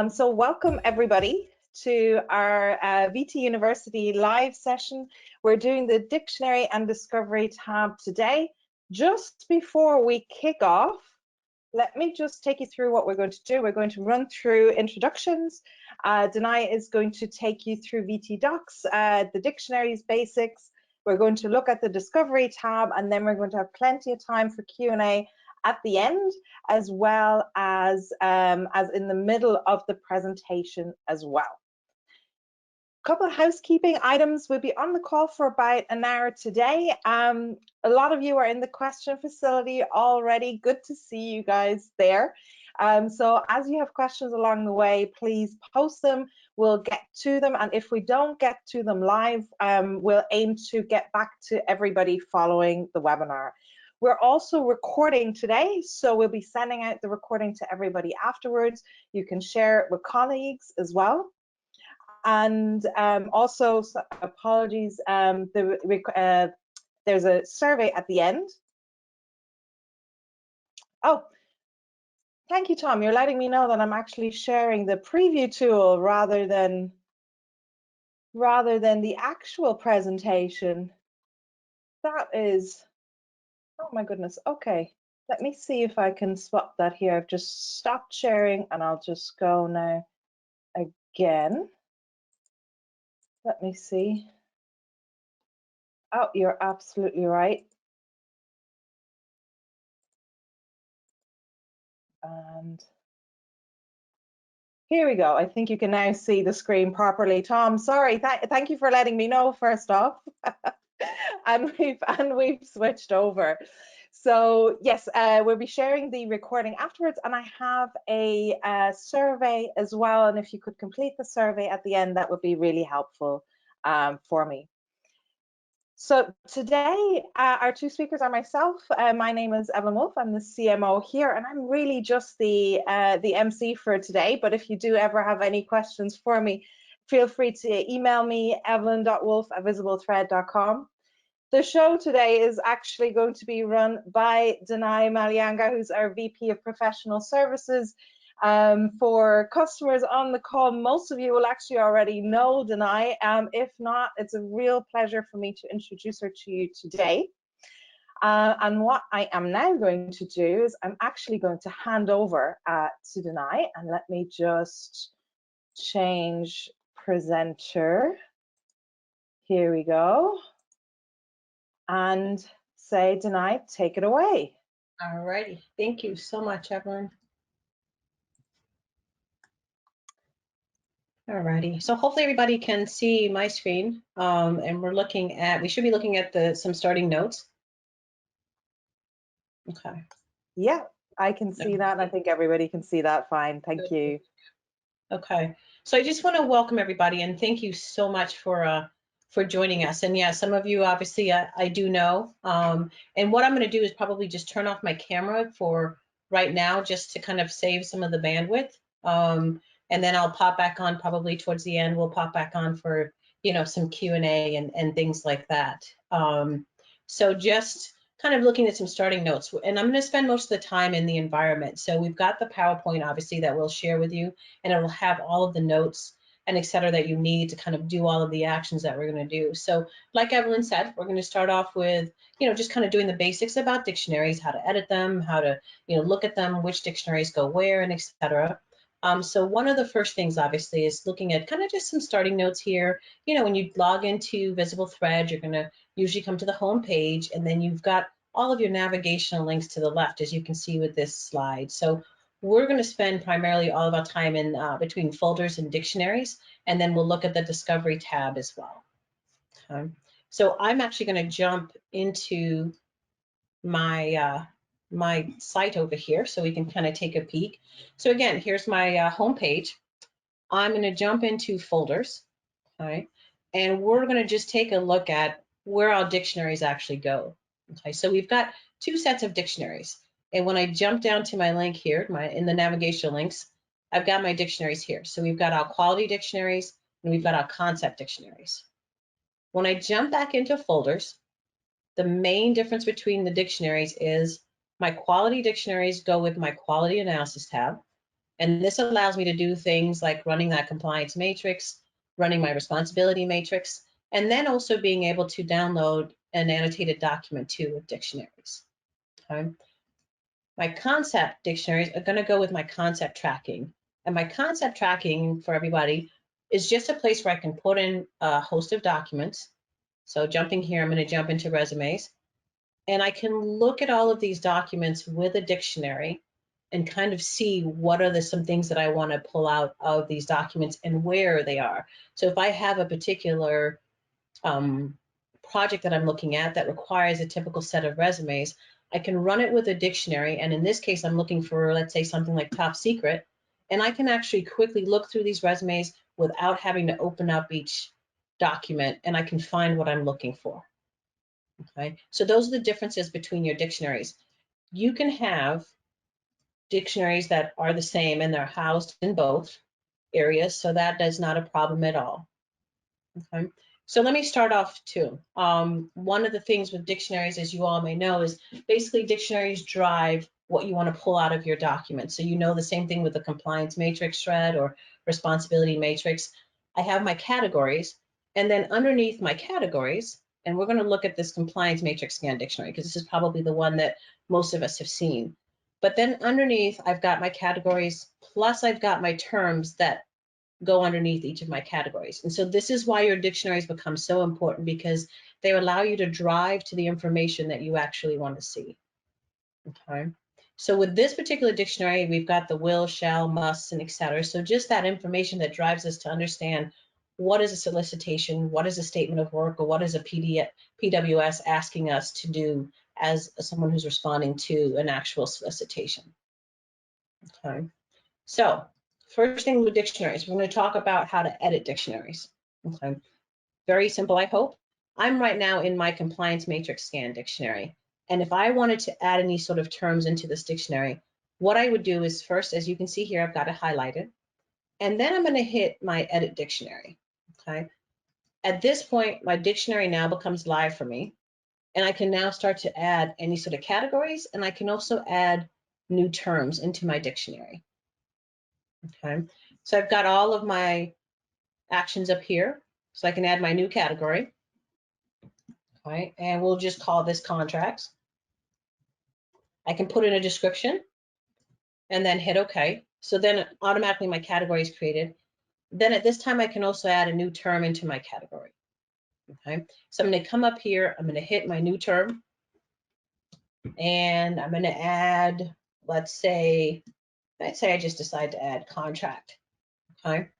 So welcome everybody to our VT University live session. We're doing the Dictionary and Discovery tab today. Just before we kick off, let me just take you through what we're going to do. We're going to run through introductions. Danai is going to take you through VT Docs, the dictionaries basics. We're going to look at the Discovery tab, and then we're going to have plenty of time for Q&A at the end, as well as in the middle of the presentation as well. Couple of housekeeping items. We'll be on the call for about an hour today. A lot of you are in the question facility already. Good to see you guys there. So as you have questions along the way, please post them. We'll get to them, and if we don't get to them live, we'll aim to get back to everybody following the webinar. We're also recording today, so we'll be sending out the recording to everybody afterwards. You can share it with colleagues as well. And also, apologies, there's a survey at the end. Oh, thank you, Tom. You're letting me know that I'm actually sharing the preview tool rather than the actual presentation. That is, oh my goodness. Okay, let me see if I can swap that here. I've just stopped sharing and I'll just go now again. Let me see. Oh, you're absolutely right. And here we go. I think you can now see the screen properly. Tom, sorry. Thank you for letting me know first off. and we've switched over. So yes, we'll be sharing the recording afterwards, and I have a survey as well. And if you could complete the survey at the end, that would be really helpful for me. So today, our two speakers are myself. My name is Evelyn Wolf. I'm the CMO here, and I'm really just the MC for today. But if you do ever have any questions for me, feel free to email me, evelyn.wolf@VisibleThread.com. The show today is actually going to be run by Danai Malianga, who's our VP of Professional Services. For customers on the call, most of you will actually already know Danai. If not, it's a real pleasure for me to introduce her to you today. And what I am now going to do is I'm actually going to hand over to Danai, and let me just change presenter. Here we go. And say, Danai, take it away. All righty. Thank you so much, Evelyn. All righty. So hopefully everybody can see my screen. And we should be looking at some starting notes. Okay. Yeah, I can see that. I think everybody can see that fine. Thank you. Okay. So I just want to welcome everybody and thank you so much for joining us. And yeah, some of you obviously I do know. And what I'm going to do is probably just turn off my camera for right now, just to kind of save some of the bandwidth. And then I'll pop back on probably towards the end. We'll pop back on for, some Q&A and things like that. So just kind of looking at some starting notes, and I'm going to spend most of the time in the environment. So we've got the PowerPoint, obviously, that we'll share with you, and it'll have all of the notes and et cetera that you need to kind of do all of the actions that we're going to do. So like Evelyn said, we're going to start off with, just kind of doing the basics about dictionaries, how to edit them, how to, look at them, which dictionaries go where, and et cetera. So one of the first things, obviously, is looking at kind of just some starting notes here. When you log into VisibleThread, you're going to usually come to the home page, and then you've got all of your navigational links to the left, as you can see with this slide. So we're going to spend primarily all of our time in between folders and dictionaries, and then we'll look at the Discovery tab as well. Okay. So I'm actually going to jump into my my site over here so we can kind of take a peek. So again, here's my home page. I'm going to jump into folders, okay, and we're going to just take a look at where our dictionaries actually go. Okay, so we've got two sets of dictionaries, and when I jump down to my link here, in the navigational links, I've got my dictionaries here. So we've got our quality dictionaries and we've got our concept dictionaries. When I jump back into folders, the main difference between the dictionaries is My quality dictionaries go with my quality analysis tab. And this allows me to do things like running that compliance matrix, running my responsibility matrix, and then also being able to download an annotated document too with dictionaries. Okay. My concept dictionaries are going to go with my concept tracking. And my concept tracking for everybody is just a place where I can put in a host of documents. So jumping here, I'm going to jump into resumes. And I can look at all of these documents with a dictionary and kind of see what are some things that I want to pull out of these documents and where they are. So if I have a particular project that I'm looking at that requires a typical set of resumes, I can run it with a dictionary. And in this case, I'm looking for, let's say, something like top secret. And I can actually quickly look through these resumes without having to open up each document, and I can find what I'm looking for. Okay, so those are the differences between your dictionaries. You can have dictionaries that are the same and they're housed in both areas, so that is not a problem at all. Okay, so let me start off too. One of the things with dictionaries, as you all may know, is basically dictionaries drive what you want to pull out of your document. So you know the same thing with the compliance matrix thread or responsibility matrix. I have my categories, and then underneath my categories, and we're going to look at this compliance matrix scan dictionary because this is probably the one that most of us have seen. But then underneath, I've got my categories, plus I've got my terms that go underneath each of my categories. And so this is why your dictionaries become so important, because they allow you to drive to the information that you actually want to see. Okay. So with this particular dictionary, we've got the will, shall, must, and etc. So just that information that drives us to understand what is a solicitation, what is a statement of work, or what is a PWS asking us to do as someone who's responding to an actual solicitation. Okay. So first thing with dictionaries, we're going to talk about how to edit dictionaries. Okay. Very simple, I hope. I'm right now in my compliance matrix scan dictionary. And if I wanted to add any sort of terms into this dictionary, what I would do is first, as you can see here, I've got it highlighted. And then I'm going to hit my edit dictionary. Okay. At this point, my dictionary now becomes live for me. And I can now start to add any sort of categories. And I can also add new terms into my dictionary. Okay. So I've got all of my actions up here. So I can add my new category. Right, and we'll just call this contracts. I can put in a description and then hit OK. So then automatically my category is created. Then at this time, I can also add a new term into my category. Okay, so I'm going to come up here. I'm going to hit my new term. And I'm going to add, let's say I just decide to add contract. Okay.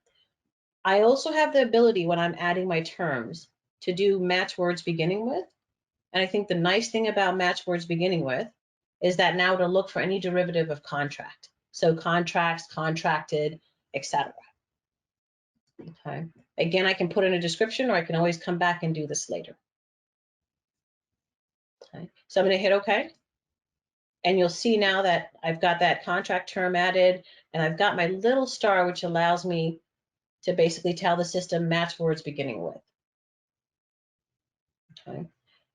I also have the ability when I'm adding my terms to do match words beginning with. And I think the nice thing about match words beginning with is that now to look for any derivative of contract. So contracts, contracted, etc. Okay. Again, I can put in a description, or I can always come back and do this later. Okay. So I'm going to hit OK. And you'll see now that I've got that contract term added, and I've got my little star, which allows me to basically tell the system match words beginning with. Okay.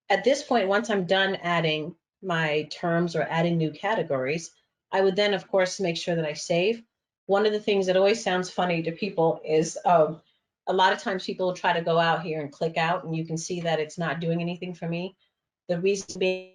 At this point, once I'm done adding my terms or adding new categories, I would then, of course, make sure that I save. One of the things that always sounds funny to people is a lot of times people will try to go out here and click out, and you can see that it's not doing anything for me. The reason being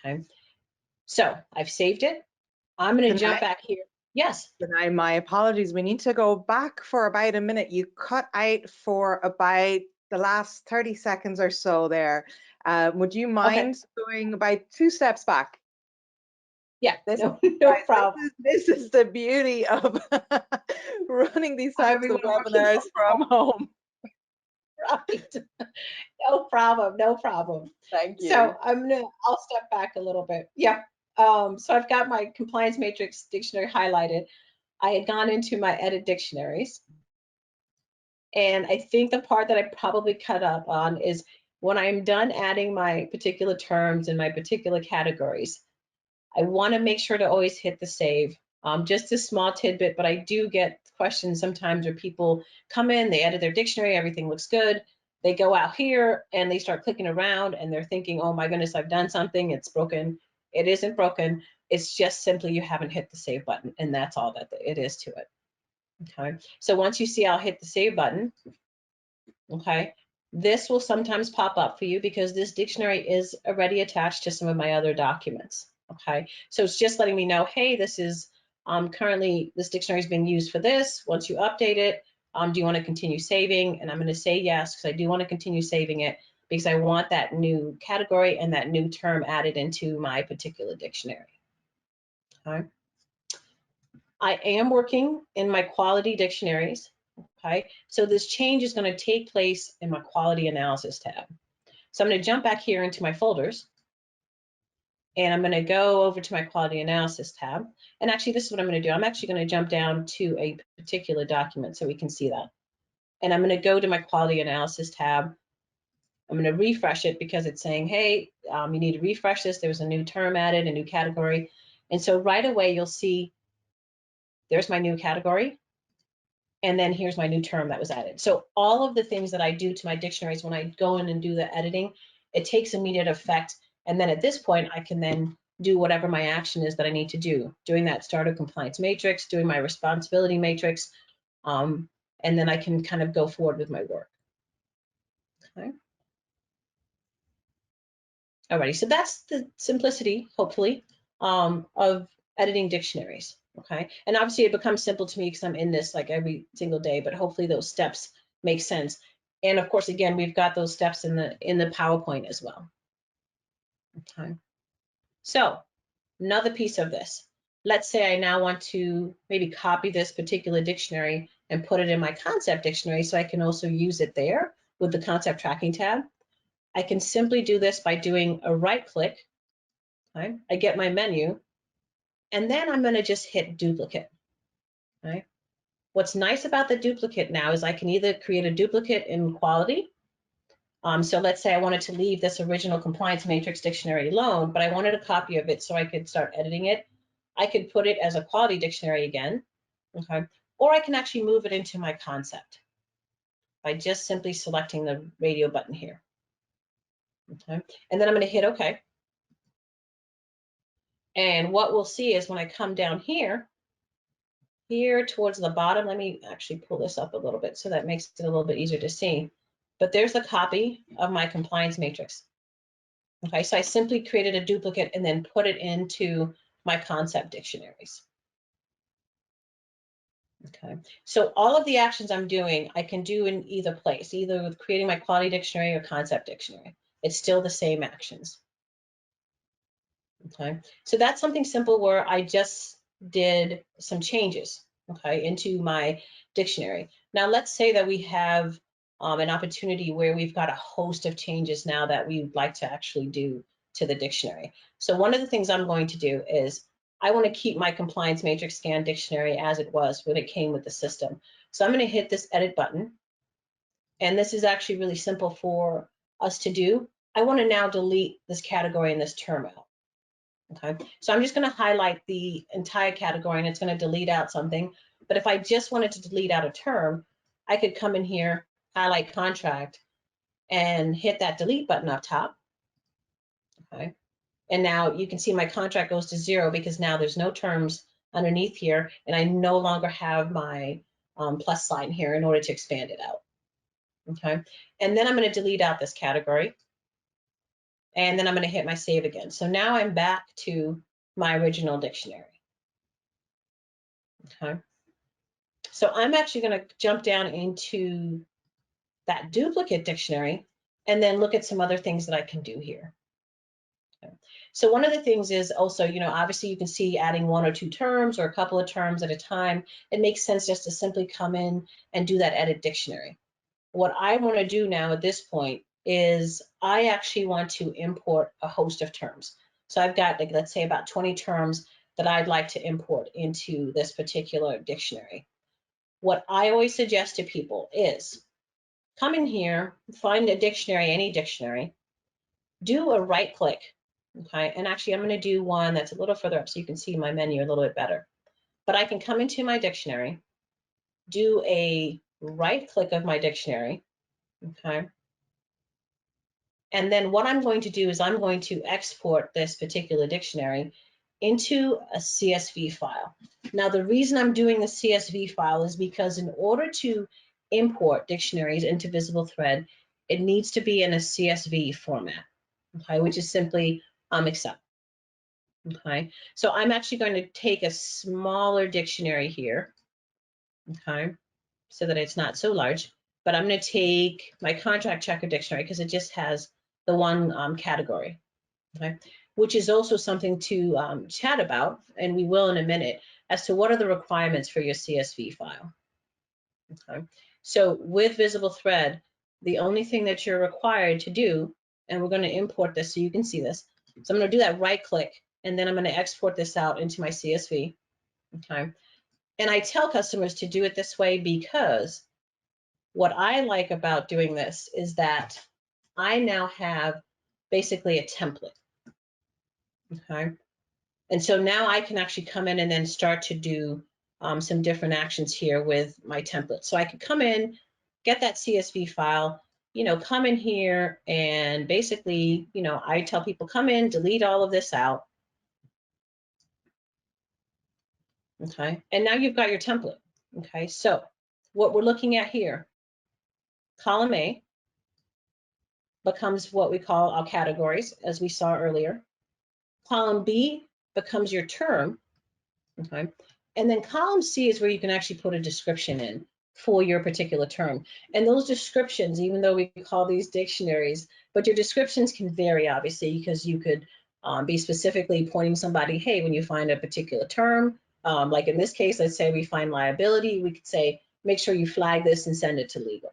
okay. So I've saved it. I'm going to jump back here. Yes. Danai, my apologies. We need to go back for about a minute. You cut out for about the last 30 seconds or so there. Would you mind going about 2 steps back? Yeah, this, no guys, problem. This is the beauty of running these types of webinars from home. Right. No problem. No problem. Thank you. So I'll step back a little bit. Yeah. So I've got my compliance matrix dictionary highlighted. I had gone into my edit dictionaries. And I think the part that I probably cut up on is when I'm done adding my particular terms and my particular categories, I want to make sure to always hit the save. Just a small tidbit, but I do get questions sometimes where people come in, they edit their dictionary, everything looks good. They go out here and they start clicking around and they're thinking, oh my goodness, I've done something, it's broken. It isn't broken. It's just simply you haven't hit the save button, and that's all that it is to it. Okay, so once you see I'll hit the save button, okay, this will sometimes pop up for you because this dictionary is already attached to some of my other documents. Okay, so it's just letting me know, hey, this is currently, this dictionary is being used for this. Once you update it, do you want to continue saving? And I'm going to say yes, because I do want to continue saving it because I want that new category and that new term added into my particular dictionary. Okay. I am working in my quality dictionaries. Okay, so this change is going to take place in my quality analysis tab. So I'm going to jump back here into my folders, and I'm going to go over to my quality analysis tab. And actually, this is what I'm going to do. I'm actually going to jump down to a particular document so we can see that. And I'm going to go to my quality analysis tab. I'm going to refresh it because it's saying, hey, you need to refresh this. There was a new term added, a new category. And so right away, you'll see there's my new category. And then here's my new term that was added. So all of the things that I do to my dictionaries when I go in and do the editing, it takes immediate effect. And then at this point, I can then do whatever my action is that I need to do, doing that starter compliance matrix, doing my responsibility matrix, and then I can kind of go forward with my work. Okay. Alrighty, so that's the simplicity, hopefully, of editing dictionaries. Okay, and obviously it becomes simple to me because I'm in this like every single day, but hopefully those steps make sense. And of course, again, we've got those steps in the PowerPoint as well. Okay, so another piece of this. Let's say I now want to maybe copy this particular dictionary and put it in my concept dictionary so I can also use it there with the concept tracking tab. I can simply do this by doing a right click. Okay? I get my menu, and then I'm going to just hit duplicate. Okay? What's nice about the duplicate now is I can either create a duplicate in quality. So let's say I wanted to leave this original compliance matrix dictionary alone, but I wanted a copy of it so I could start editing it. I could put it as a quality dictionary again, okay? Or I can actually move it into my concept by just simply selecting the radio button here. Okay? And then I'm going to hit OK. And what we'll see is when I come down here towards the bottom, let me actually pull this up a little bit so that makes it a little bit easier to see. But there's the copy of my compliance matrix. Okay, so I simply created a duplicate and then put it into my concept dictionaries. Okay, so all of the actions I'm doing, I can do in either place, either with creating my quality dictionary or concept dictionary. It's still the same actions. Okay, so that's something simple where I just did some changes, okay, into my dictionary. Now let's say that we have an opportunity where we've got a host of changes now that we'd like to actually do to the dictionary. So one of the things I'm going to do is I want to keep my compliance matrix scan dictionary as it was when it came with the system. So I'm going to hit this edit button. And this is actually really simple for us to do. I want to now delete this category and this term out. Okay, so I'm just going to highlight the entire category and it's going to delete out something. But if I just wanted to delete out a term, I could come in here, highlight contract, and hit that delete button up top. Okay, and now you can see my contract goes to 0 because now there's no terms underneath here, and I no longer have my plus sign here in order to expand it out. Okay, and then I'm going to delete out this category. And then I'm going to hit my save again. So now I'm back to my original dictionary. Okay. So I'm actually going to jump down into that duplicate dictionary and then look at some other things that I can do here. Okay. So one of the things is also, obviously you can see adding 1 or 2 terms or a couple of terms at a time. It makes sense just to simply come in and do that edit dictionary. What I want to do now at this point is I actually want to import a host of terms. So I've got, like, let's say about 20 terms that I'd like to import into this particular dictionary. What I always suggest to people is come in here, find a dictionary, any dictionary, do a right click, okay? And actually I'm gonna do one that's a little further up so you can see my menu a little bit better. But I can come into my dictionary, do a right click of my dictionary, okay? And then what I'm going to do is I'm going to export this particular dictionary into a CSV file. Now, the reason I'm doing the CSV file is because in order to import dictionaries into VisibleThread, it needs to be in a CSV format, okay, which is simply Excel. Okay, so I'm actually going to take a smaller dictionary here, okay, so that it's not so large, but I'm going to take my contract checker dictionary because it just has the one category, okay, which is also something to chat about, and we will in a minute, as to what are the requirements for your CSV file. Okay, so with VisibleThread, the only thing that you're required to do, and we're going to import this so you can see this. So I'm going to do that right click, and then I'm going to export this out into my CSV. Okay, and I tell customers to do it this way because what I like about doing this is that I now have basically a template. Okay, and so now I can actually come in and then start to do some different actions here with my template. So I could come in, get that CSV file, come in here and basically, I tell people come in, delete all of this out. Okay, and now you've got your template. Okay, so what we're looking at here, column A becomes what we call our categories, as we saw earlier. Column B becomes your term, okay? And then column C is where you can actually put a description in for your particular term. And those descriptions, even though we call these dictionaries, but your descriptions can vary, obviously, because you could be specifically pointing somebody, hey, when you find a particular term, like in this case, let's say we find liability, we could say, make sure you flag this and send it to legal.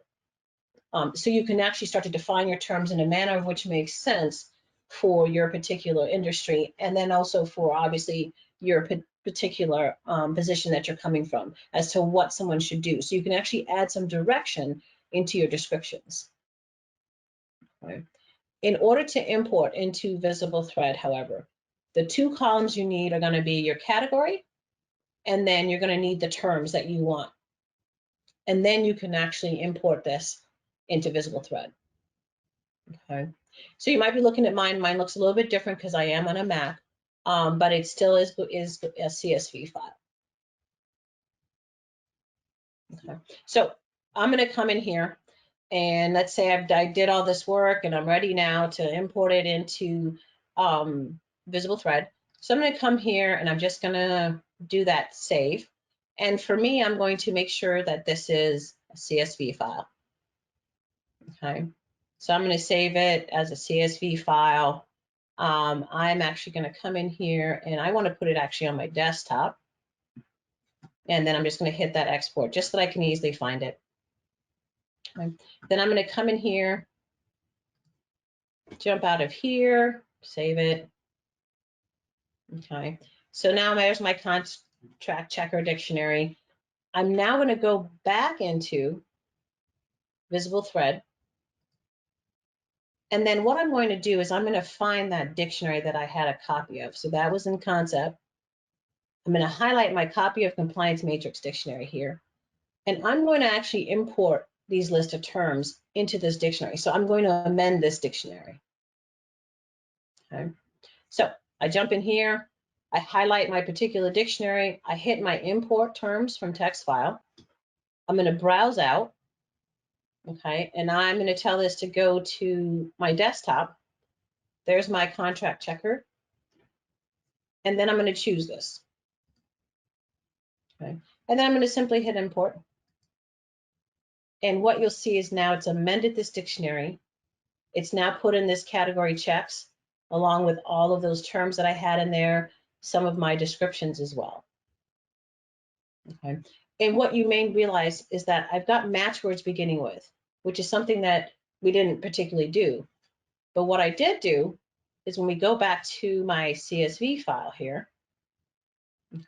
So you can actually start to define your terms in a manner which makes sense for your particular industry, and then also for obviously your particular position that you're coming from as to what someone should do. So you can actually add some direction into your descriptions. Okay. In order to import into VisibleThread, however, the two columns you need are going to be your category, and then you're going to need the terms that you want. And then you can actually import this into VisibleThread. Okay, so you might be looking at mine. Mine looks a little bit different because I am on a Mac, but it still is a CSV file. Okay, so I'm going to come in here, and let's say I did all this work, and I'm ready now to import it into VisibleThread. So I'm going to come here, and I'm just going to do that save. And for me, I'm going to make sure that this is a CSV file. Okay, so I'm going to save it as a CSV file. I'm actually going to come in here and I want to put it actually on my desktop. And then I'm just going to hit that export just so that I can easily find it. Okay. Then I'm going to come in here, jump out of here, save it. Okay, so now there's my contract checker dictionary. I'm now going to go back into VisibleThread. And then what I'm going to do is I'm going to find that dictionary that I had a copy of. So that was in concept. I'm going to highlight my copy of Compliance Matrix Dictionary here. And I'm going to actually import these list of terms into this dictionary. So I'm going to amend this dictionary. Okay. So I jump in here, I highlight my particular dictionary, I hit my import terms from text file. I'm going to browse out. Okay, and I'm going to tell this to go to my desktop. There's my contract checker. And then I'm going to choose this. Okay, and then I'm going to simply hit import. And what you'll see is now it's amended this dictionary. It's now put in this category checks along with all of those terms that I had in there, some of my descriptions as well. Okay, and what you may realize is that I've got match words beginning with, which is something that we didn't particularly do. But what I did do is when we go back to my CSV file here,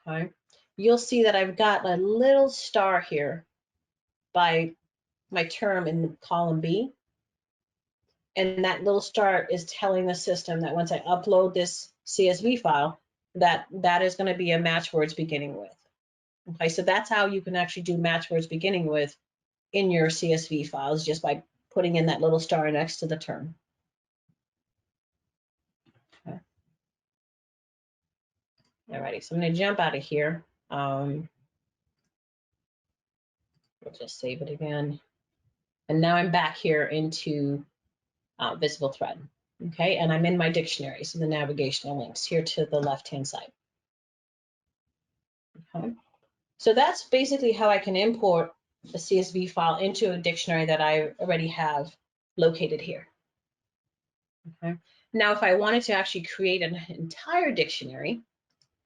okay, you'll see that I've got a little star here by my term in column B. And that little star is telling the system that once I upload this CSV file, that is going to be a match words beginning with. Okay, so that's how you can actually do match words beginning with in your CSV files, just by putting in that little star next to the term. Okay. Alrighty, so I'm going to jump out of here. We'll just save it again. And now I'm back here into VisibleThread. Okay, and I'm in my dictionary, so the navigational links here to the left-hand side. Okay, so that's basically how I can import a CSV file into a dictionary that I already have located here. Okay, now if I wanted to actually create an entire dictionary,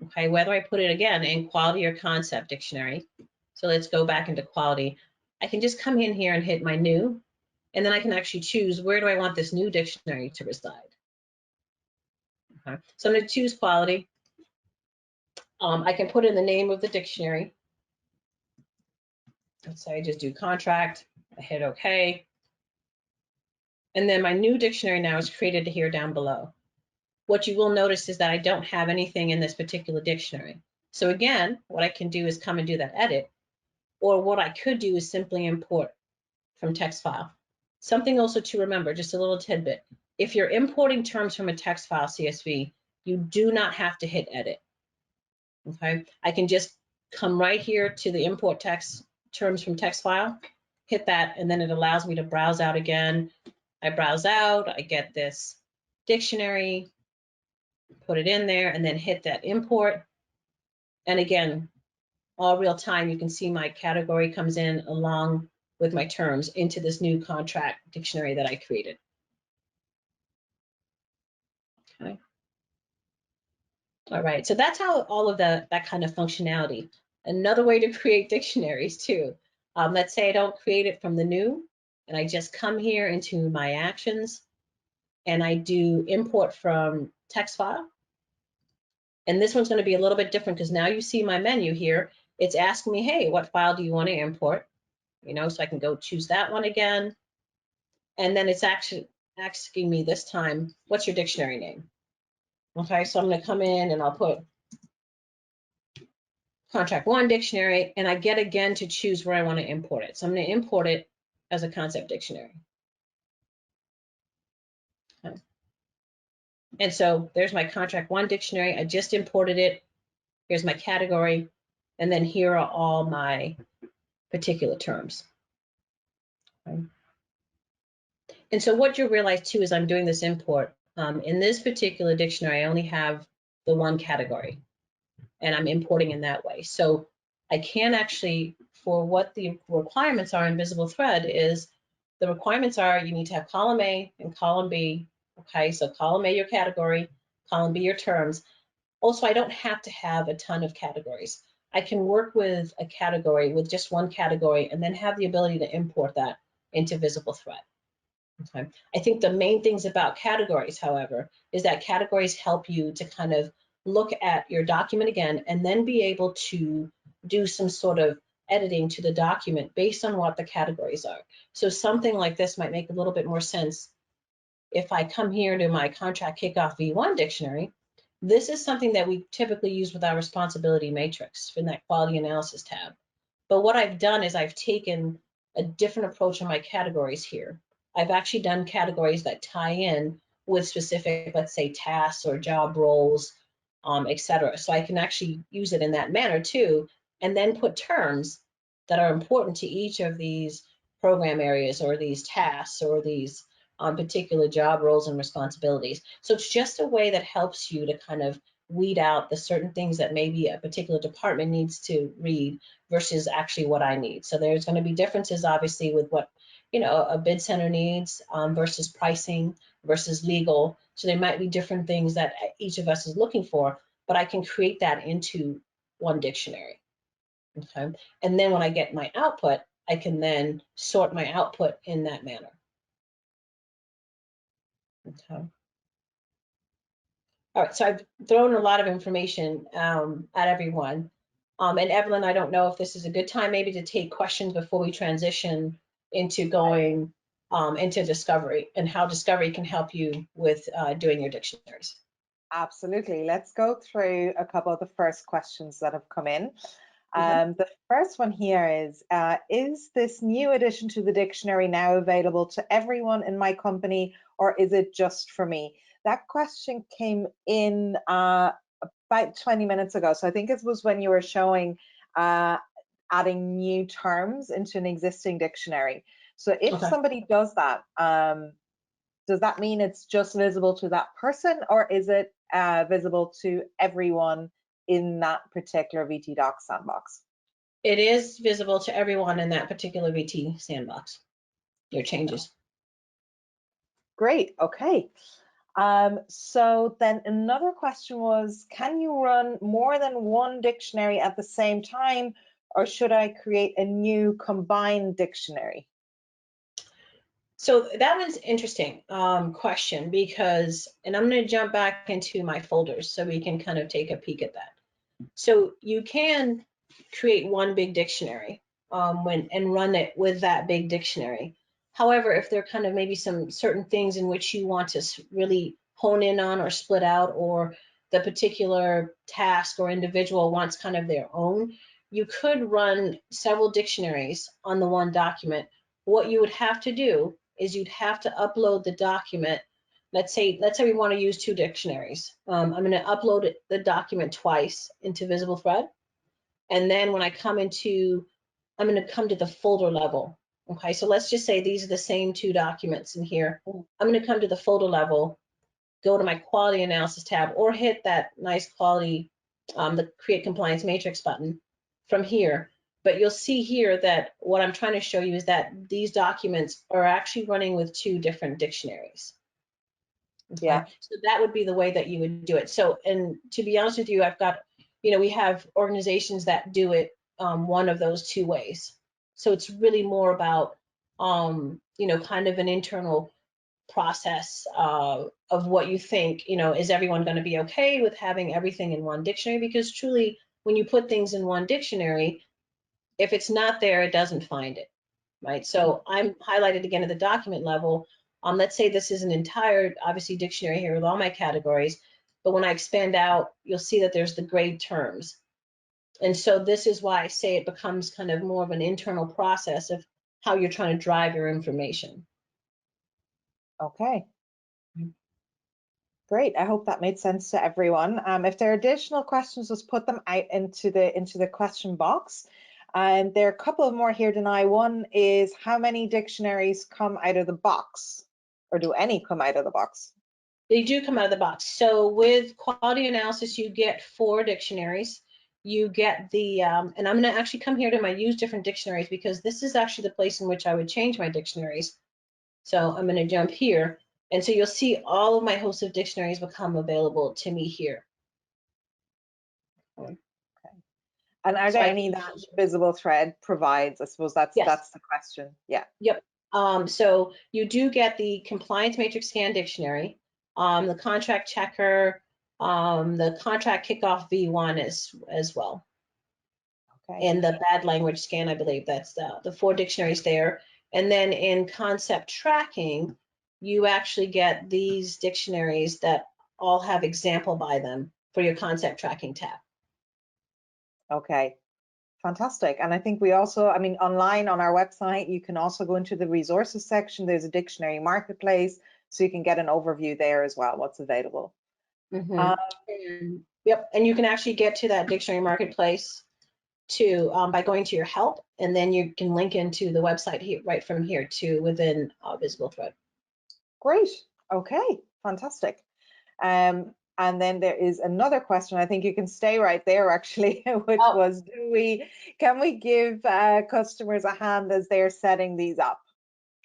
okay, whether I put it again in quality or concept dictionary, so let's go back into quality, I can just come in here and hit my new, and then I can actually choose where do I want this new dictionary to reside. Okay, so I'm going to choose quality. I can put in the name of the dictionary. Let's say I just do contract, I hit OK. And then my new dictionary now is created here down below. What you will notice is that I don't have anything in this particular dictionary. So again, what I can do is come and do that edit, or what I could do is simply import from text file. Something also to remember, just a little tidbit. If you're importing terms from a text file CSV, you do not have to hit edit. Okay, I can just come right here to the import text terms from text file, hit that, and then it allows me to browse out again. I browse out, I get this dictionary, put it in there, and then hit that import. And again, all real time, you can see my category comes in along with my terms into this new contract dictionary that I created. Okay. All right, so that's how all of that kind of functionality. Another way to create dictionaries too. Let's say I don't create it from the new, and I just come here into my actions, and I do import from text file. And this one's going to be a little bit different because now you see my menu here. It's asking me, hey, what file do you want to import? You know, so I can go choose that one again. And then it's actually asking me this time, what's your dictionary name? Okay, so I'm going to come in and I'll put contract one dictionary, and I get again to choose where I want to import it. So I'm going to import it as a concept dictionary. Okay. And so there's my contract one dictionary. I just imported it. Here's my category. And then here are all my particular terms. Okay. And so what you'll realize too is I'm doing this import. In this particular dictionary, I only have the one category, and I'm importing in that way. So I can actually, for what the requirements are in VisibleThread is, the requirements are you need to have column A and column B. Okay, so column A your category, column B your terms. Also, I don't have to have a ton of categories. I can work with a category with just one category and then have the ability to import that into VisibleThread. Okay. I think the main things about categories, however, is that categories help you to kind of look at your document again and then be able to do some sort of editing to the document based on what the categories are. So something like this might make a little bit more sense if I come here to my contract kickoff V1 dictionary. This is something that we typically use with our responsibility matrix in that quality analysis tab. But what I've done is I've taken a different approach on my categories here. I've actually done categories that tie in with specific, let's say, tasks or job roles, et cetera. So I can actually use it in that manner too, and then put terms that are important to each of these program areas or these tasks or these particular job roles and responsibilities. So it's just a way that helps you to kind of weed out the certain things that maybe a particular department needs to read versus actually what I need. So there's going to be differences, obviously, with what a bid center needs versus pricing versus legal. So there might be different things that each of us is looking for, but I can create that into one dictionary. Okay, and then when I get my output, I can then sort my output in that manner. Okay. All right, so I've thrown a lot of information at everyone. And Evelyn, I don't know if this is a good time maybe to take questions before we transition into going into Discovery and how Discovery can help you with doing your dictionaries. Absolutely. Let's go through a couple of the first questions that have come in. The first one here is this new addition to the dictionary now available to everyone in my company, or is it just for me? That question came in about 20 minutes ago. So I think it was when you were showing adding new terms into an existing dictionary. So if somebody does that mean it's just visible to that person, or is it visible to everyone in that particular VT Docs sandbox? It is visible to everyone in that particular VT sandbox, your changes. Great, okay. So then another question was, can you run more than one dictionary at the same time, or should I create a new combined dictionary? So that one's interesting question because, and I'm going to jump back into my folders so we can kind of take a peek at that. So you can create one big dictionary and run it with that big dictionary. However, if there are kind of maybe some certain things in which you want to really hone in on or split out, or the particular task or individual wants kind of their own, you could run several dictionaries on the one document. What you would have to do is you'd have to upload the document. Let's say we want to use two dictionaries. I'm going to upload the document twice into VisibleThread. And then when I come into, I'm going to come to the folder level. Okay, so let's just say these are the same two documents in here. I'm going to come to the folder level, go to my quality analysis tab, or hit that nice quality, the create compliance matrix button from here. But you'll see here that what I'm trying to show you is that these documents are actually running with two different dictionaries. Okay. Yeah. So that would be the way that you would do it. So, and to be honest with you, I've got, we have organizations that do it one of those two ways. So it's really more about, kind of an internal process of what you think, is everyone going to be okay with having everything in one dictionary? Because truly, when you put things in one dictionary, if it's not there, it doesn't find it, right? So I'm highlighted again at the document level. Let's say this is an entire, obviously, dictionary here with all my categories, but when I expand out, you'll see that there's the grade terms. And so this is why I say it becomes kind of more of an internal process of how you're trying to drive your information. Okay. Great. I hope that made sense to everyone. If there are additional questions, just put them out into the question box. And there are a couple of more here, Danai. One is, how many dictionaries come out of the box, or do any come out of the box? They do come out of the box. So with quality analysis, you get 4 dictionaries. You get the, and I'm going to actually come here to my use different dictionaries, because this is actually the place in which I would change my dictionaries. So I'm going to jump here. And so you'll see all of my host of dictionaries become available to me here. Okay. And are there any that VisibleThread provides? I suppose that's the question. Yeah. Yep. So you do get the compliance matrix scan dictionary, the contract checker, the contract kickoff V1 as well. Okay. And the bad language scan, I believe that's the 4 dictionaries there. And then in concept tracking, you actually get these dictionaries that all have example by them for your concept tracking tab. Okay, fantastic. And I think we also, online on our website, you can also go into the resources section. There's a dictionary marketplace, so you can get an overview there as well, what's available. Yep, and you can actually get to that dictionary marketplace too by going to your help, and then you can link into the website here, right from here to within VisibleThread. Great. Okay, fantastic. And then there is another question. I think you can stay right there actually, which was, can we give customers a hand as they're setting these up?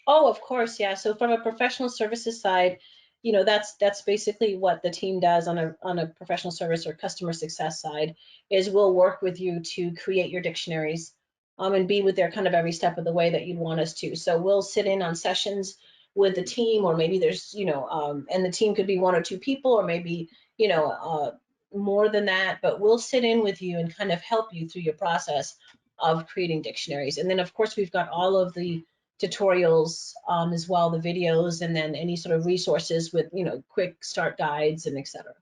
Oh, of course, yeah. So from a professional services side, that's basically what the team does on a professional service or customer success side, is we'll work with you to create your dictionaries and be with there kind of every step of the way that you'd want us to. So we'll sit in on sessions with the team, or maybe there's, and the team could be 1 or 2 people, or maybe more than that, but we'll sit in with you and kind of help you through your process of creating dictionaries. And then of course we've got all of the tutorials as well, the videos, and then any sort of resources with, quick start guides and etc.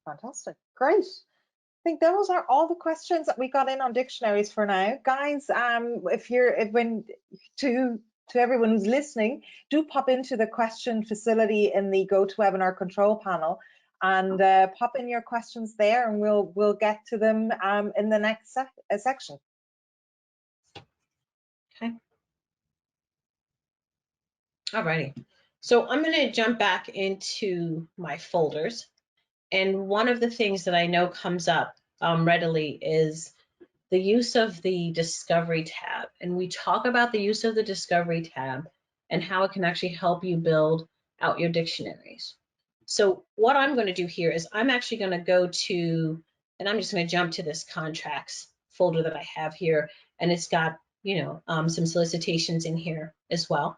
Fantastic. Great. I think those are all the questions that we got in on dictionaries for now. Guys, to everyone who's listening, do pop into the question facility in the GoToWebinar control panel and pop in your questions there, and we'll get to them in the next section. Okay. Alrighty. So I'm going to jump back into my folders. And one of the things that I know comes up readily is the use of the Discovery tab. And we talk about the use of the Discovery tab and how it can actually help you build out your dictionaries. So what I'm going to do here is I'm actually going to go to, and I'm just going to jump to this contracts folder that I have here. And it's got, some solicitations in here as well.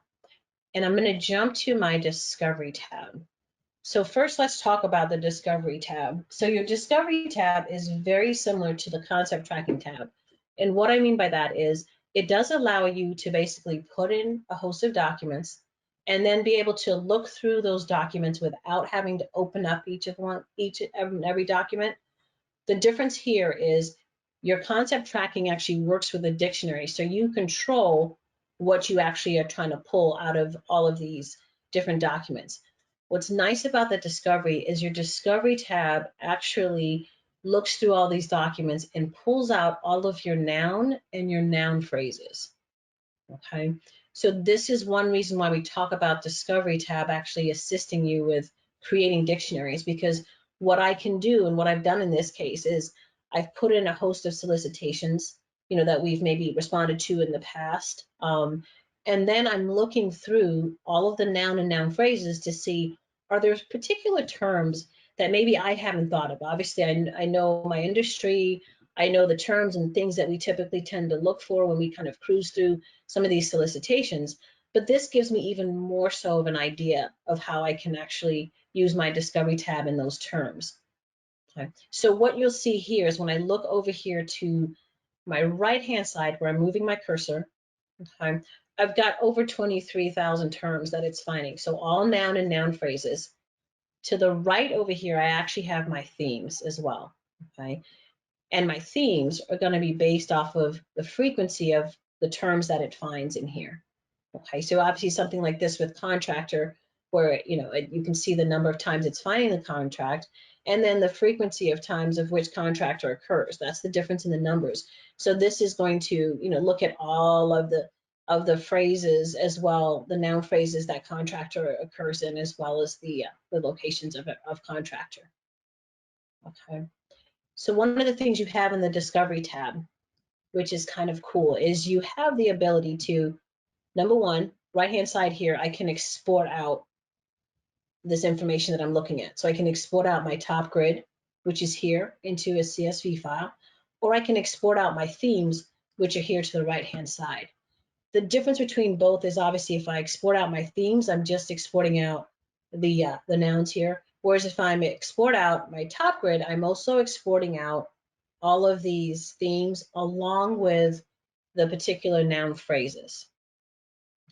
And I'm going to jump to my Discovery tab. So first, let's talk about the Discovery tab. So your Discovery tab is very similar to the Concept Tracking tab. And what I mean by that is it does allow you to basically put in a host of documents and then be able to look through those documents without having to open up each and every document. The difference here is your concept tracking actually works with a dictionary. So you control what you actually are trying to pull out of all of these different documents. What's nice about the Discovery is your Discovery tab actually looks through all these documents and pulls out all of your noun and your noun phrases. Okay, so this is one reason why we talk about Discovery tab actually assisting you with creating dictionaries, because what I can do and what I've done in this case is I've put in a host of solicitations, that we've maybe responded to in the past. And then I'm looking through all of the noun and noun phrases to see, are there particular terms that maybe I haven't thought of? Obviously, I know my industry, I know the terms and things that we typically tend to look for when we kind of cruise through some of these solicitations, but this gives me even more so of an idea of how I can actually use my Discovery tab in those terms. Okay. So what you'll see here is when I look over here to my right-hand side where I'm moving my cursor, okay, I've got over 23,000 terms that it's finding. So all noun and noun phrases. To the right over here, I actually have my themes as well, okay? And my themes are going to be based off of the frequency of the terms that it finds in here. Okay, so obviously something like this with contractor, where you can see the number of times it's finding the contract, and then the frequency of times of which contractor occurs. That's the difference in the numbers. So this is going to look at all of the phrases as well, the noun phrases that contractor occurs in, as well as the locations of contractor. Okay. So one of the things you have in the Discovery tab, which is kind of cool, is you have the ability to, number one, right-hand side here, I can export out this information that I'm looking at. So I can export out my top grid, which is here, into a CSV file, or I can export out my themes, which are here to the right-hand side. The difference between both is obviously if I export out my themes, I'm just exporting out the nouns here. Whereas if I export out my top grid, I'm also exporting out all of these themes along with the particular noun phrases.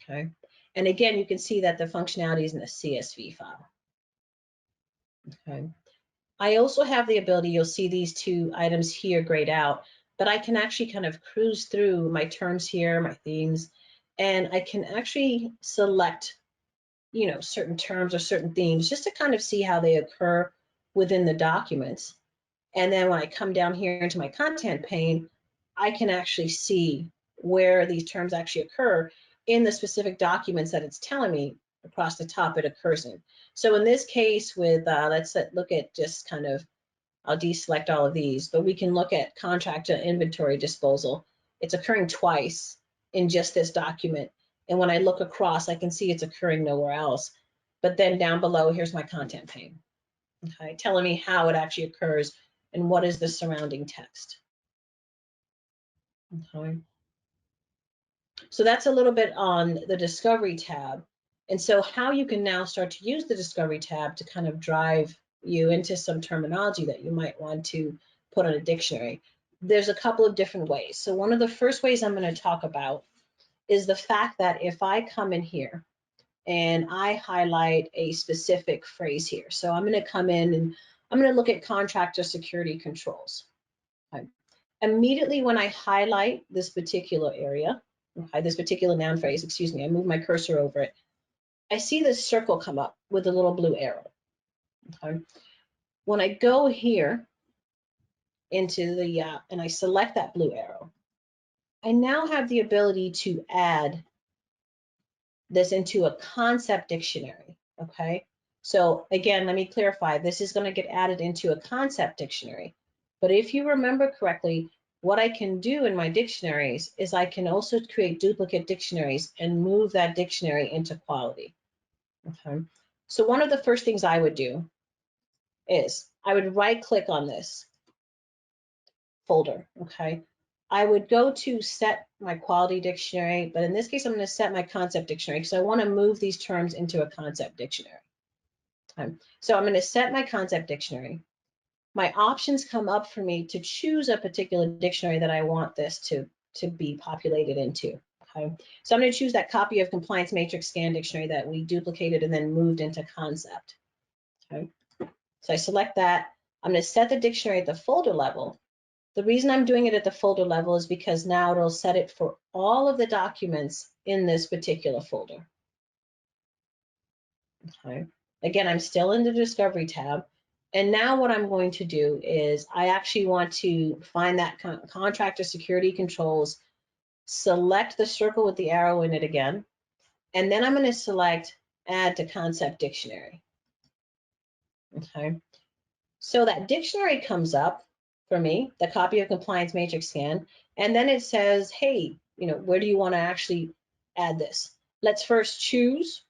Okay. And again, you can see that the functionality is in a CSV file. Okay. I also have the ability, you'll see these two items here grayed out, but I can actually kind of cruise through my terms here, my themes, and I can actually select, certain terms or certain themes just to kind of see how they occur within the documents. And then when I come down here into my content pane, I can actually see where these terms actually occur in the specific documents that it's telling me across the top it occurs in. So in this case with, let's look at just kind of, I'll deselect all of these, but we can look at contractor inventory disposal. It's occurring twice in just this document. And when I look across, I can see it's occurring nowhere else. But then down below, here's my content pane, okay, telling me how it actually occurs and what is the surrounding text. Okay. So that's a little bit on the Discovery tab. And so how you can now start to use the Discovery tab to kind of drive you into some terminology that you might want to put on a dictionary. There's a couple of different ways. So one of the first ways I'm going to talk about is the fact that if I come in here and I highlight a specific phrase here. So I'm going to come in and I'm going to look at contractor security controls. Okay. Immediately when I highlight this particular area, okay, this particular noun phrase, excuse me, I move my cursor over it, I see this circle come up with a little blue arrow. Okay. When I go here into the, and I select that blue arrow, I now have the ability to add this into a concept dictionary, okay? So again, let me clarify, this is going to get added into a concept dictionary. But if you remember correctly, what I can do in my dictionaries is I can also create duplicate dictionaries and move that dictionary into quality, okay? So one of the first things I would do is I would right click on this folder, okay? I would go to set my quality dictionary, but in this case, I'm going to set my concept dictionary because I want to move these terms into a concept dictionary. So I'm going to set my concept dictionary. My options come up for me to choose a particular dictionary that I want this to be populated into. Okay. So I'm going to choose that copy of compliance matrix scan dictionary that we duplicated and then moved into concept. Okay. So I select that. I'm going to set the dictionary at the folder level. The reason I'm doing it at the folder level is because now it'll set it for all of the documents in this particular folder. Okay. Again, I'm still in the Discovery tab. And now what I'm going to do is I actually want to find that contractor security controls, select the circle with the arrow in it again, and then I'm going to select add to concept dictionary. Okay. So that dictionary comes up for me, the copy of compliance matrix scan, and then it says, hey, you know, where do you want to actually add this? Let's first choose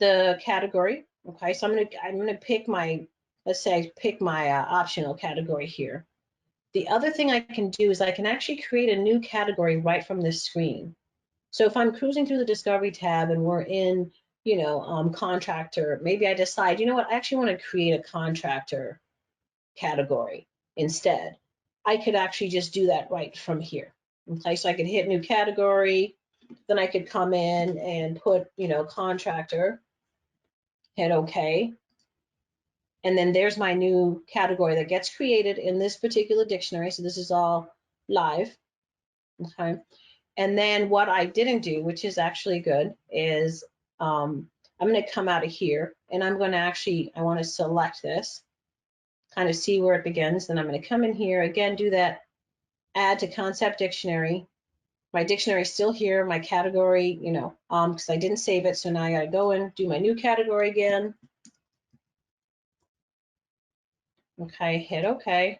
the category. Okay, so I'm gonna pick my, let's say I pick my optional category here. The other thing I can do is I can actually create a new category right from this screen. So if I'm cruising through the Discovery tab and we're in, you know, contractor, maybe I decide, you know what, I actually want to create a contractor category instead. I could actually just do that right from here. Okay, so I could hit new category, then I could come in and put, you know, contractor, hit OK. And then there's my new category that gets created in this particular dictionary. So this is all live. Okay. And then what I didn't do, which is actually good, is I'm going to come out of here and I'm going to actually, I want to select this, kind of see where it begins. Then I'm going to come in here again, do that add to concept dictionary. My dictionary is still here, my category, you know, because I didn't save it. So now I got to go and do my new category again. Okay, hit OK.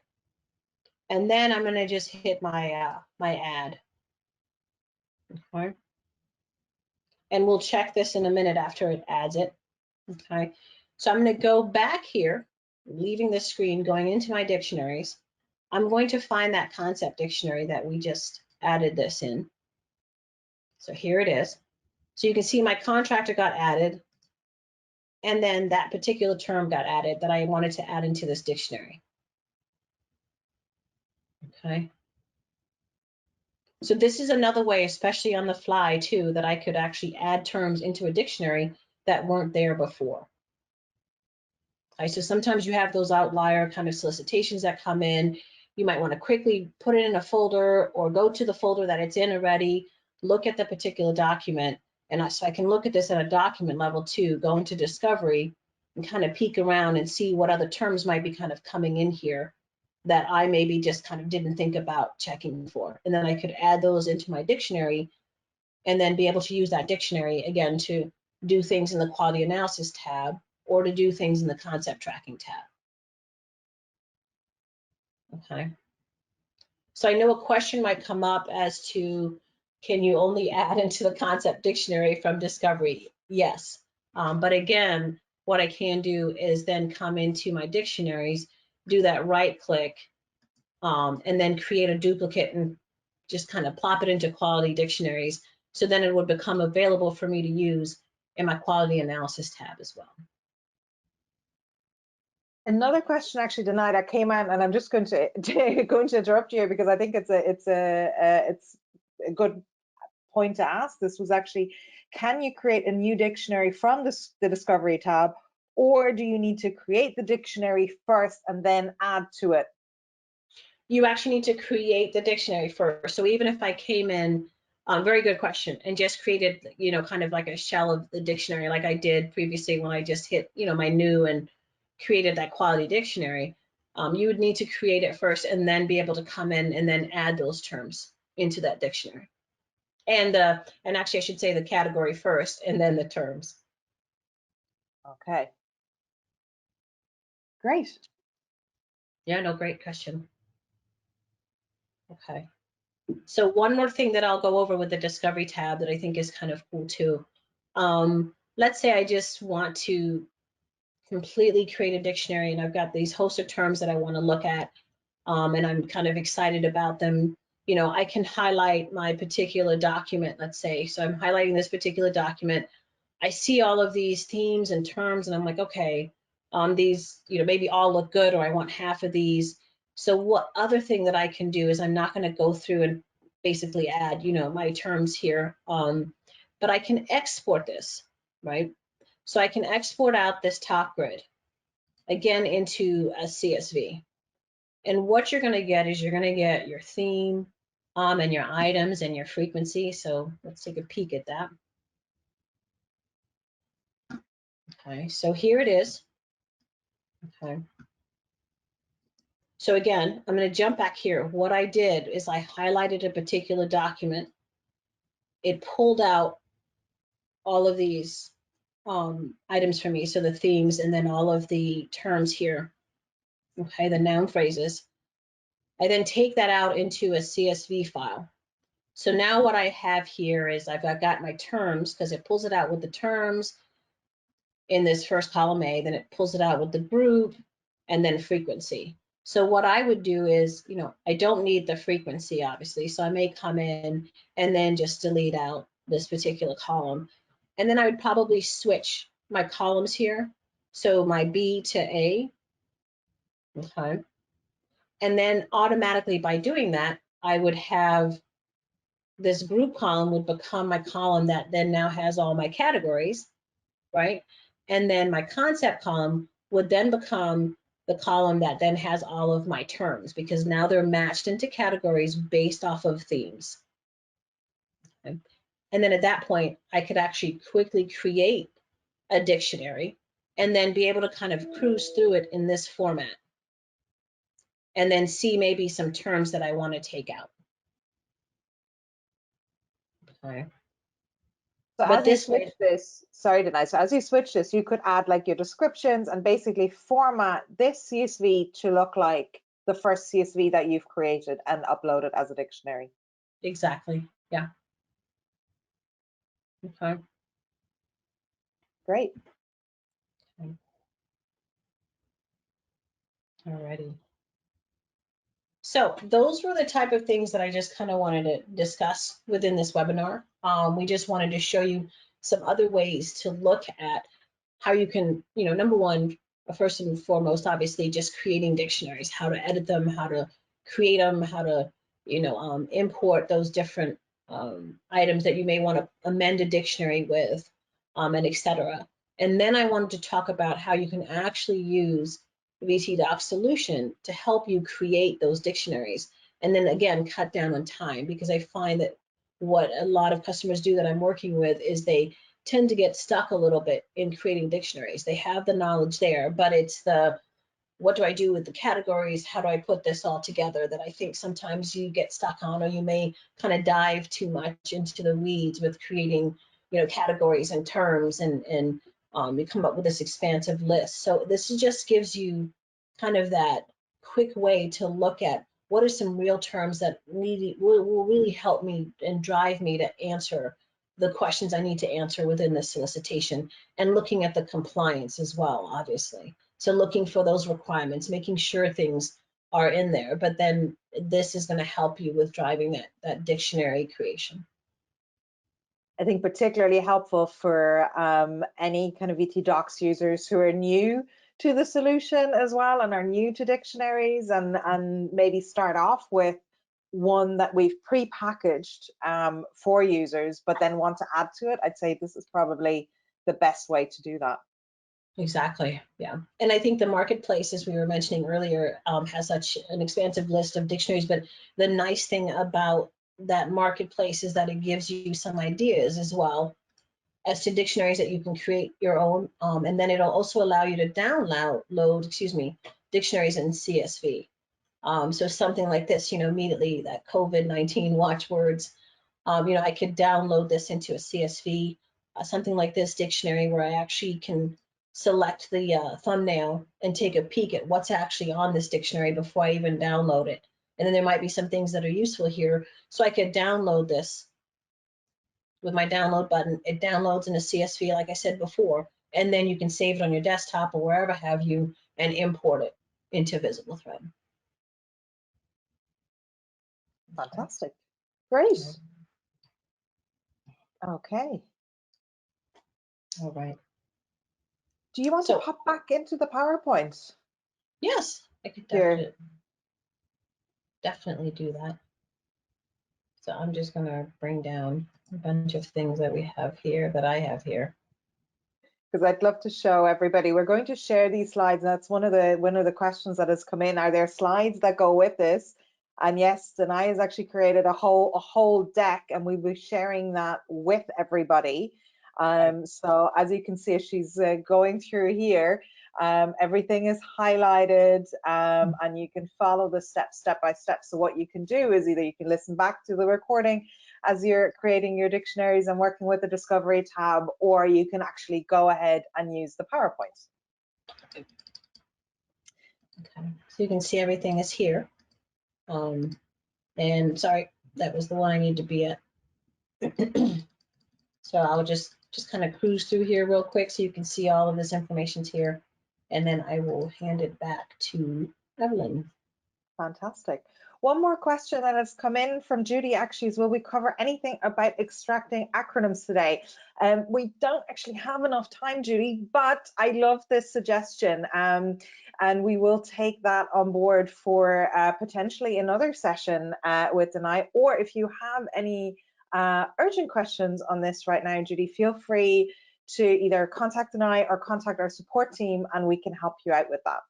And then I'm going to just hit my my add. Okay. And we'll check this in a minute after it adds it. Okay. So I'm going to go back here, leaving the screen, going into my dictionaries. I'm going to find that concept dictionary that we just added this in. So here it is. So you can see my contractor got added, and then that particular term got added that I wanted to add into this dictionary. Okay. So this is another way, especially on the fly too, that I could actually add terms into a dictionary that weren't there before. Okay, so sometimes you have those outlier kind of solicitations that come in. You might want to quickly put it in a folder or go to the folder that it's in already, look at the particular document. And so I can look at this at a document level too, go into Discovery and kind of peek around and see what other terms might be kind of coming in here that I maybe just kind of didn't think about checking for. And then I could add those into my dictionary and then be able to use that dictionary again to do things in the quality analysis tab or to do things in the concept tracking tab. Okay. So I know a question might come up as to, can you only add into the concept dictionary from Discovery? Yes. But again, what I can do is then come into my dictionaries, do that right click, and then create a duplicate and just kind of plop it into quality dictionaries. So then it would become available for me to use in my quality analysis tab as well. Another question actually, Danai, that came in, and I'm just going to going to interrupt you here because I think it's a good point to ask. This was actually, can you create a new dictionary from the Discovery tab, or do you need to create the dictionary first and then add to it? You actually need to create the dictionary first. So even if I came in, very good question, and just created, kind of like a shell of the dictionary, like I did previously when I just hit, my new and created that quality dictionary, you would need to create it first and then be able to come in and then add those terms into that dictionary. And actually I should say the category first and then the terms. Okay. Great. Yeah, no, great question. Okay. So one more thing that I'll go over with the Discovery tab that I think is kind of cool too. Let's say I just want to completely create a dictionary and I've got these host of terms that I want to look at, and I'm kind of excited about them. I can highlight my particular document, let's say. So I'm highlighting this particular document. I see all of these themes and terms and I'm like, okay, these, maybe all look good, or I want half of these. So what other thing that I can do is I'm not going to go through and basically add, my terms here, but I can export this, right? So I can export out this top grid, again, into a CSV. And what you're going to get is you're going to get your theme and your items and your frequency. So let's take a peek at that. Okay, so here it is. Okay. So again, I'm going to jump back here. What I did is I highlighted a particular document. It pulled out all of these items for me. So the themes and then all of the terms here. Okay, the noun phrases. I then take that out into a CSV file. So now what I have here is I've got my terms, because it pulls it out with the terms in this first column A, then it pulls it out with the group and then frequency. So what I would do is, I don't need the frequency, obviously, so I may come in and then just delete out this particular column. And then I would probably switch my columns here. So my B to A, okay. And then automatically by doing that, I would have this group column would become my column that then now has all my categories, right? And then my concept column would then become the column that then has all of my terms, because now they're matched into categories based off of themes. Okay. And then at that point, I could actually quickly create a dictionary and then be able to kind of cruise through it in this format and then see maybe some terms that I want to take out. Okay. So But as you this switch way, this, sorry, Danai, so as you switch this, you could add like your descriptions and basically format this CSV to look like the first CSV that you've created and upload it as a dictionary. exactly, yeah. Okay. Great. Okay. Alrighty. So those were the type of things that I just kind of wanted to discuss within this webinar. We just wanted to show you some other ways to look at how you can, number one, first and foremost, obviously, just creating dictionaries, how to edit them, how to create them, how to, import those different items that you may want to amend a dictionary with, and etc. And then I wanted to talk about how you can actually use VTDoc solution to help you create those dictionaries. And then again, cut down on time, because I find that what a lot of customers do that I'm working with is they tend to get stuck a little bit in creating dictionaries. They have the knowledge there, but it's the, what do I do with the categories? How do I put this all together, that I think sometimes you get stuck on, or you may kind of dive too much into the weeds with creating, categories and terms, and you come up with this expansive list. So this just gives you kind of that quick way to look at what are some real terms that will really help me and drive me to answer the questions I need to answer within the solicitation, and looking at the compliance as well, obviously. So looking for those requirements, making sure things are in there, but then this is going to help you with driving that dictionary creation. I think particularly helpful for any kind of VT Docs users who are new to the solution as well and are new to dictionaries, and maybe start off with one that we've pre-packaged for users, but then want to add to it, I'd say this is probably the best way to do that. Exactly. Yeah. And I think the marketplace, as we were mentioning earlier, has such an expansive list of dictionaries. But the nice thing about that marketplace is that it gives you some ideas as well as to dictionaries that you can create your own. And then it'll also allow you to download, dictionaries in CSV. So something like this, immediately that COVID-19 watchwords, I could download this into a CSV, something like this dictionary where I actually can select the thumbnail and take a peek at what's actually on this dictionary before I even download it. And then there might be some things that are useful here. So I could download this with my download button. It downloads in a CSV, like I said before, and then you can save it on your desktop or wherever have you and import it into VisibleThread. Fantastic. Great. Okay. All right. Do you want to pop back into the PowerPoint? Yes, I could definitely do that. So I'm just going to bring down a bunch of things that we have here, that I have here. Because I'd love to show everybody. We're going to share these slides. That's one of the questions that has come in. Are there slides that go with this? And yes, Danai has actually created a whole deck, and we'll be sharing that with everybody. So as you can see, as she's going through here, everything is highlighted, and you can follow the steps step by step. So what you can do is either you can listen back to the recording as you're creating your dictionaries and working with the Discovery tab, or you can actually go ahead and use the PowerPoint. Okay, so you can see everything is here. And sorry, that was the one I need to be at. So I'll just kind of cruise through here real quick so you can see all of this information's here. And then I will hand it back to Evelyn. Fantastic. One more question that has come in from Judy actually is, will we cover anything about extracting acronyms today? We don't actually have enough time, Judy, but I love this suggestion, and we will take that on board for potentially another session with Danai. Or if you have any urgent questions on this right now, Judy, feel free to either contact Danai or contact our support team, and we can help you out with that.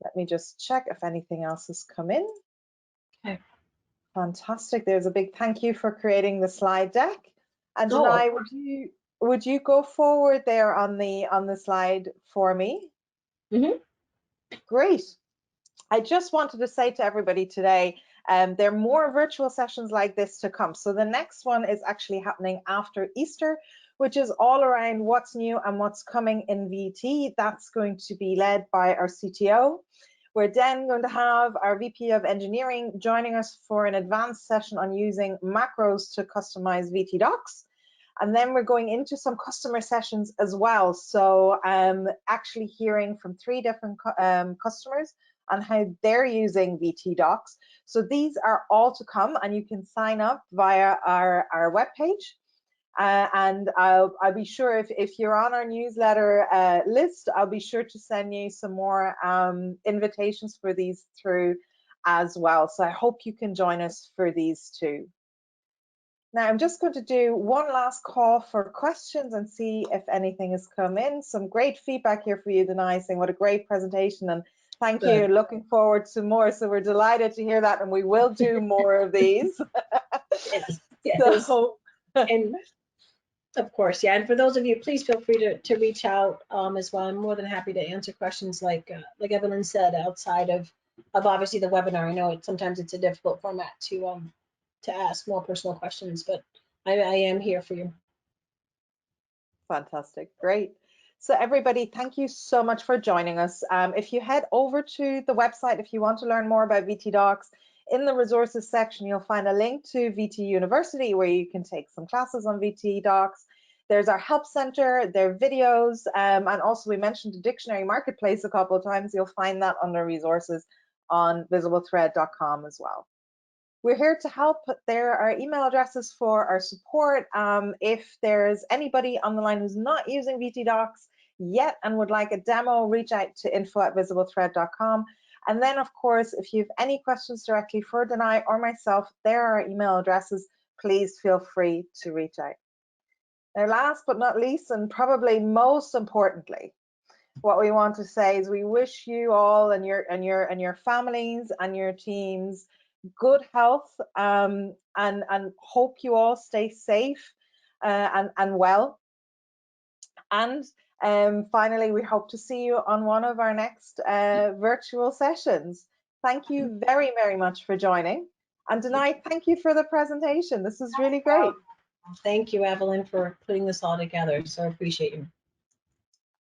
Let me just check if anything else has come in. Okay. Fantastic. There's a big thank you for creating the slide deck. And Danai, would you go forward there on the slide for me? Mm-hmm. Great. I just wanted to say to everybody today, there are more virtual sessions like this to come. So the next one is actually happening after Easter, which is all around what's new and what's coming in VT. That's going to be led by our CTO. We're then going to have our VP of Engineering joining us for an advanced session on using macros to customize VT docs. And then we're going into some customer sessions as well. So actually hearing from 3 different customers on how they're using VT docs. So these are all to come, and you can sign up via our webpage. And I'll be sure if you're on our newsletter list, I'll be sure to send you some more invitations for these through as well. So I hope you can join us for these too. Now I'm just going to do one last call for questions and see if anything has come in. Some great feedback here for you, Danai, saying what a great presentation, and thank you. Looking forward to more. So we're delighted to hear that, and we will do more of these. Yes. So, and of course, yeah. And for those of you, please feel free to reach out as well. I'm more than happy to answer questions like Evelyn said, outside of obviously the webinar. I know sometimes it's a difficult format to ask more personal questions, but I am here for you. Fantastic, great. So everybody, thank you so much for joining us. If you head over to the website, if you want to learn more about VT Docs, in the resources section, you'll find a link to VT University where you can take some classes on VT Docs. There's our help center, there are videos, and also we mentioned the dictionary marketplace a couple of times. You'll find that under resources on VisibleThread.com as well. We're here to help. There are email addresses for our support. If there's anybody on the line who's not using VT Docs, yet and would like a demo, reach out to info@visiblethread.com. And then, of course, if you have any questions directly for Danai or myself, there are our email addresses. Please feel free to reach out. Now, last but not least, and probably most importantly, what we want to say is we wish you all and your families and your teams good health, and hope you all stay safe and well. And finally, we hope to see you on one of our next virtual sessions. Thank you very, very much for joining. And Danai, thank you for the presentation. This is really great. Thank you, Evelyn, for putting this all together. So appreciate you.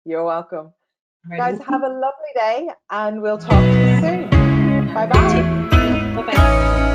You're welcome. Ready? Guys, have a lovely day, and we'll talk to you soon. Bye-bye. Bye-bye.